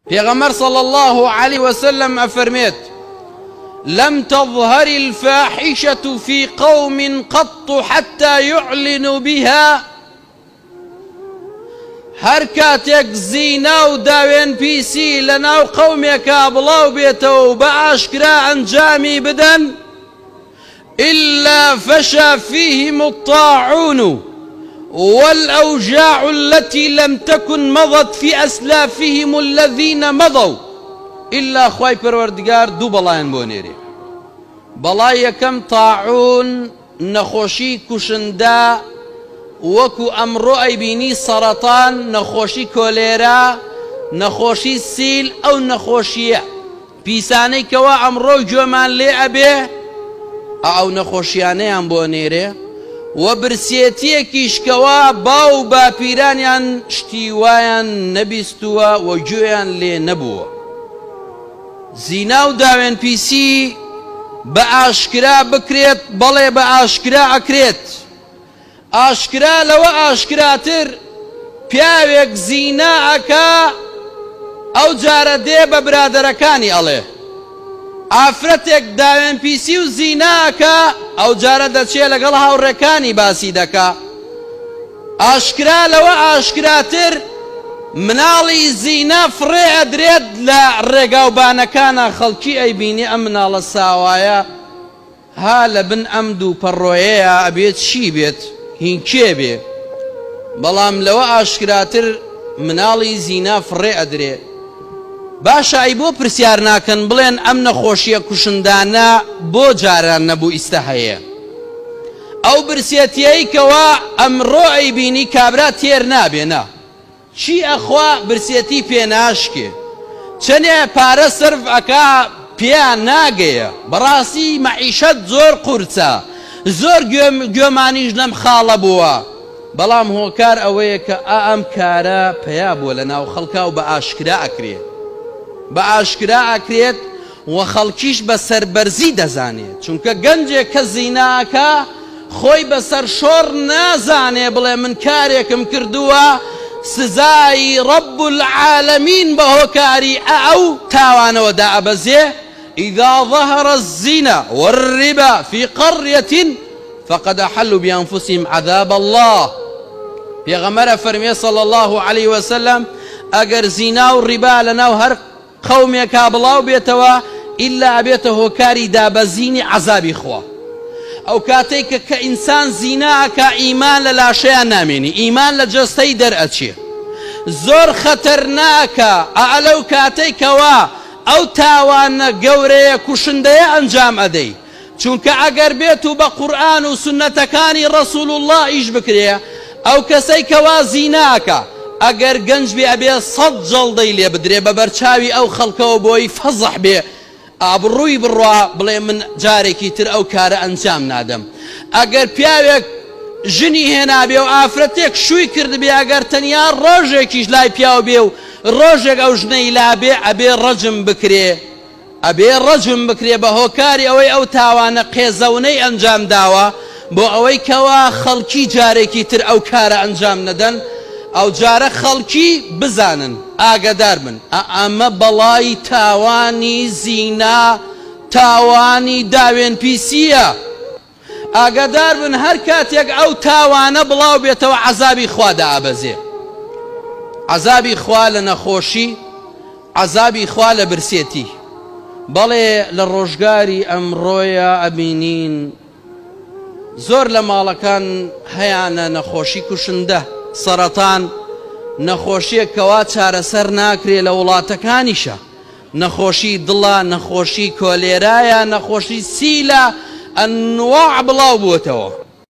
پیغمبر صلى الله عليه وسلم أفرميت: لم تظهر الفاحشة في قوم قط حتى يعلنوا بها. هر کاتێک زینا و داوێن پیسی لەناو قەومێکا بڵاو بێتەوە و بە ئاشکرا ئەنجامی بدەن، إلا فشى فيهم الطاعون والأوجاع التي لم تكن مضت في أسلافهم الذين مضوا، إلا خواي پروردگار دو بەڵایان بۆ نێرێ. بەڵای یەکەم طاعون، نەخۆشی کوشندا وەکو ئەمڕۆ ئەیبینی سەرەتان، نەخۆشی کۆلێرا، نەخۆشی سیل، ئەو نەخۆشیە پیسانەی کەوا ئەمڕۆ گوێمان لێ ئەبێ، ئەو نەخۆشیانەیان بۆ نێرێ. و برسێتیەکیش کەوا باو باپیرانیان شتی وایان نەبیستووە و گوێیان لێ نەبووە. زینا و داوێن پیسی بە ئاشکرا بکرێت، بەڵێ بە ئاشکرا ئەکرێت. ئاشکرا لەوە ئاشکراتر، پیاوێک زینا ئەکا ئەو جارە دێ بە برادەرەکانی ئەڵێ، ئافرەتێک داوێن پیسی و زینا ئەکا ئەو جارە دەچێ لەگەڵ هاوڕێکانی باسی دەکا. ئاشکرا لەوە ئاشکراتر، مناڵی زینا فڕێ ئەدرێت لە ڕێگاوبانەکانە، خەڵکی ئەیبینی ئەم مناڵە ساوایە ها لە بن ئەم دوو پەڕۆیەیە ئەبێت چی بێت، هین کێ بێ. بەڵام لەوە ئاشکراتر مناڵی زینا فڕێ ئەدرێ. باشە ئەی بۆ پرسیار ناکەن بڵێن ئەم نەخۆشیە کوشندانە بۆ جاران نەبوو ئیستا هەیە؟ ئەو برسێتیەی کەوا ئەمڕۆ ئەیبینی کابرا تێر نابێنە، چی ئەخوا برسێتی پێناشکێ، چەندێ پارە سرف ئەکا پێیان ناگەیە. بەڕاستی مەعیشەت زۆر قورچە، زۆر گوێمانیش لەم خاڵە بووە. بەڵام هۆکار ئەوەیە کە ئەم کارە پیا بووە لە ناو خەڵکا و بە ئاشکرا ئەکرێت، بە ئاشکرا ئەکرێت و خەڵکیش بە سەربەرزی دەزانێت. چونکە گەنجێک کە زیناکە خۆی بەسەر شۆڕ نازانێ بڵێ من کارێکم کردووە، سزای ڕەب العالەمین بە هۆکاری ئەو تاوانەوەدا ئەبەزێ. إذا ظهر الزنا والربا في قرية فقد أحلوا بأنفسهم عذاب الله. پیغمبر فرمی صلى الله عليه وسلم اگر زنا و ربا لناو هر قومێکا بڵاو بێتەوە، إلا ئەبێتە هۆکاری دابەزینی عذابی خوا. ئەو کاتێک کە ئینسان زیناکە ئیمان لە لاشەیان نامێنی، ئیمان لە جەستەی دەرئەچێ، زۆر خەتەرناکە. ئەلەو کاتێکەوە ئەو تاوانە گەورەیە کوشندەیە ئەنجام ئەدەی. چونکە ئەگەر بێت و بە قورئان و سنەتەکانی ڕەسوول الله ئیش بکرێ، ئەو کەسەی کەوا زیناکە ئەگەر گەنج بێ ئەبێ 100 جەڵدەی لێ بدرێ بە بەرچاوی ئەو خەڵکەوە بۆی فەزح بێ، ئابڕووی بڕوا بڵێ من جارێکی تر ئەو کارە ئەنجام نادەم. ئەگەر پیاوێک ژنی هێنابێ و ئافرەتێک شووی کردبێ، ئەگەر تەنیا ڕۆژێکیش لای پیاو بێ و ڕۆژێک ئەو ژنەی لابێ، ئەبێ ڕەجم بکرێ، ئەبێ ڕەجم بکرێ بە هۆکاری ئەوەی ئەو تاوانە قێزەونەی ئەنجام داوە، بۆ ئەوەی کەوا خەڵکی جارێکی تر ئەو کارە ئەنجام نەدەن، ئەو جارە خەڵکی بزانن، ئاگادار بن ئەمە بەڵای تاوانی زینا، تاوانی داوێن پیسیە. ئاگادار بن هەر کاتێک ئەو تاوانە بڵاو بێتەوە عەزابی خوا دائەبەزێ. عەزابی خوا لە نەخۆشی، عەزابی خوا لە برسێتی. بەڵێ لە ڕۆژگاری ئەمڕۆیە ئەبینین زۆر لە ماڵەکان هەیانە نەخۆشی کوشندە، سەرەتان، نەخۆشیە کەوا چارەسەر ناکرێ لە وڵاتەکانیشە، نەخۆشی دڵە، نەخۆشی کۆلێرایە، نەخۆشی سیلە، ئەنواع بڵاو بووەتەوە.